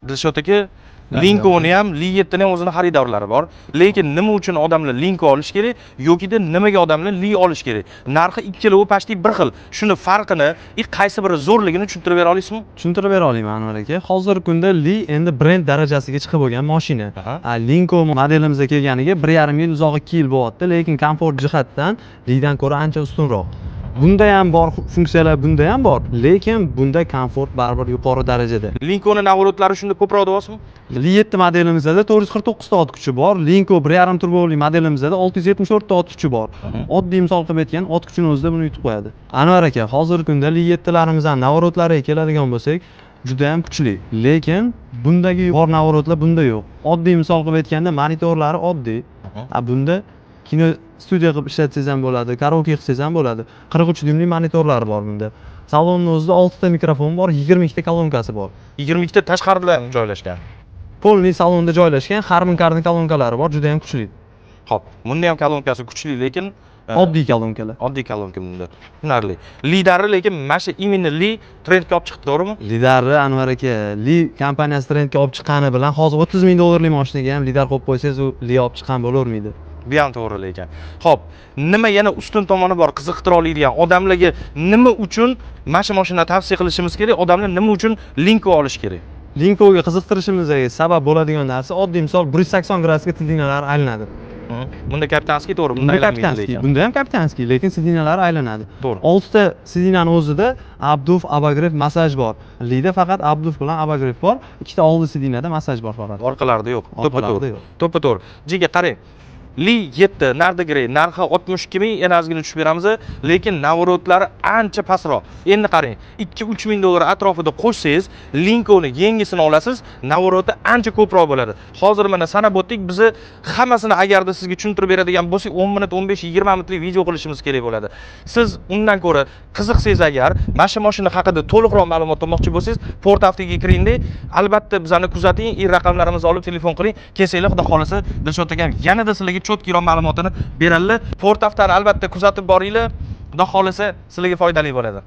Dilshod aka, Lincoln'ni ham, Li7 ni ham o'zini xaridorlari bor. Lekin nima uchun odamlar Lincoln olish kerak yoki nimaga odamlar Li olish kerak? Narxi ikkalovi pashtik bir xil. Shuni farqini, qaysi biri zo'rligini tushuntirib bera olasizmi? Tushuntirib bera olaman Anvar aka. Hozirgi kunda Li endi brend darajasiga chiqib bo'lgan mashina. Lincoln modelimizga kelganiga 1,5 yil uzoq 2 yil bo'lyapti, lekin komfort jihatdan Lidan ko'ra ancha ustunroq. Bunda ham bor funksiyalar, bunda ham bor, lekin bunda komfort baribir yuqori darajada. Lincoln navorotlari shunda ko'proq deyapsizmi? Li7 modelimizda 449 ta ot kuchi bor, Lincoln 1,5 turboli modelimizda 674 ta ot kuchi bor. Oddiy misol qilib aytgan, ot kuchini o'zida buni yutib qo'yadi. Anvar aka, hozirgi kunda Li7larimizdan navorotlariga keladigan bo'lsak, juda ham kuchli, lekin bundagi bor navorotlar bunda yo'q. Oddiy misol qilib aytganda, monitorlari oddiy. Bunda kino studiya qilib ishlatsangiz ham bo'ladi, karaoke qilsangiz ham bo'ladi. 43 dyumli monitorlari bor bunda. Salonning o'zida 6 ta mikrofon bor, 22 ta kolonkasi bor. 22 ta tashqarida joylashgan. Polni salonda joylashgan, Harman Kardon kolonkalari bor, juda ham kuchli. Xo'p, bunda ham kolonkasi kuchli, lekin oddiy kolonkalar. Oddiy kolonka bunda. Tushunarli. Lidari lekin mana shu imенно Li trendga olib chiqdi, to'g'rimi? Lidari Anvar aka, Li kompaniyasi trendga olib chiqqani bilan hozir 30 ming dollarlik mashinaga ham lidar qo'yib qo'ysangiz, u Li olib chiqqan bo'lavermaydi. Bu ham to'g'ri lekin. Xo'p, nima yana ustun tomoni bor, qiziqtira oladigan odamlarga nima uchun mana shu mashinani tavsiya qilishimiz kerak? Odamlar nima uchun Lincoln olish kerak? Lincolnga qiziqtirishimizga sabab bo'ladigan narsa, oddiy misol 180 gradusga sidinalar aylanadi. Bunda kapitanskiy to'g'ri, bunda aylanmaydi lekin. Bunda ham kapitanskiy, lekin sidinalar aylanadi. To'g'ri. 6 ta sidinaning o'zida abduf, abagrev, massaj bor. Lida faqat abduf bilan abagrev bor. 2 ta oldi sidinada massaj bor faqat. Orqalarida yo'q. To'ppa-to'g'ri. To'ppa-to'g'ri. Jiga qarang. Li7 nardigray narxi 62 ming, yana ozgina tushib beramiz, lekin navorotlari ancha pastroq. Endi qarang, 2-3 ming dollar atrofida qo'shsangiz, Lincolnni yangisini olasiz, navoroti ancha ko'proq bo'ladi. Hozir mana sanab o'tdik, biz hammasini agarda sizga tushuntirib beradigan bo'lsak, 10 minut, 15-20 minutlik video qilishimiz kerak bo'ladi. Siz undan ko'ra qiziqsangiz agar, mana shu mashina haqida to'liqroq ma'lumot olmoqchi bo'lsangiz, Port Avtoga kiringda, albatta bizani kuzating, raqamlarimizni olib telefon qiling. Kelsanglar, xudo xolasa, Dilshod akam yanada sizlarga cho'tkiroq ma'lumotini beradilar. Port Avtoni albatta kuzatib boringlar. Xudo xolasa sizlarga foydali bo'ladi.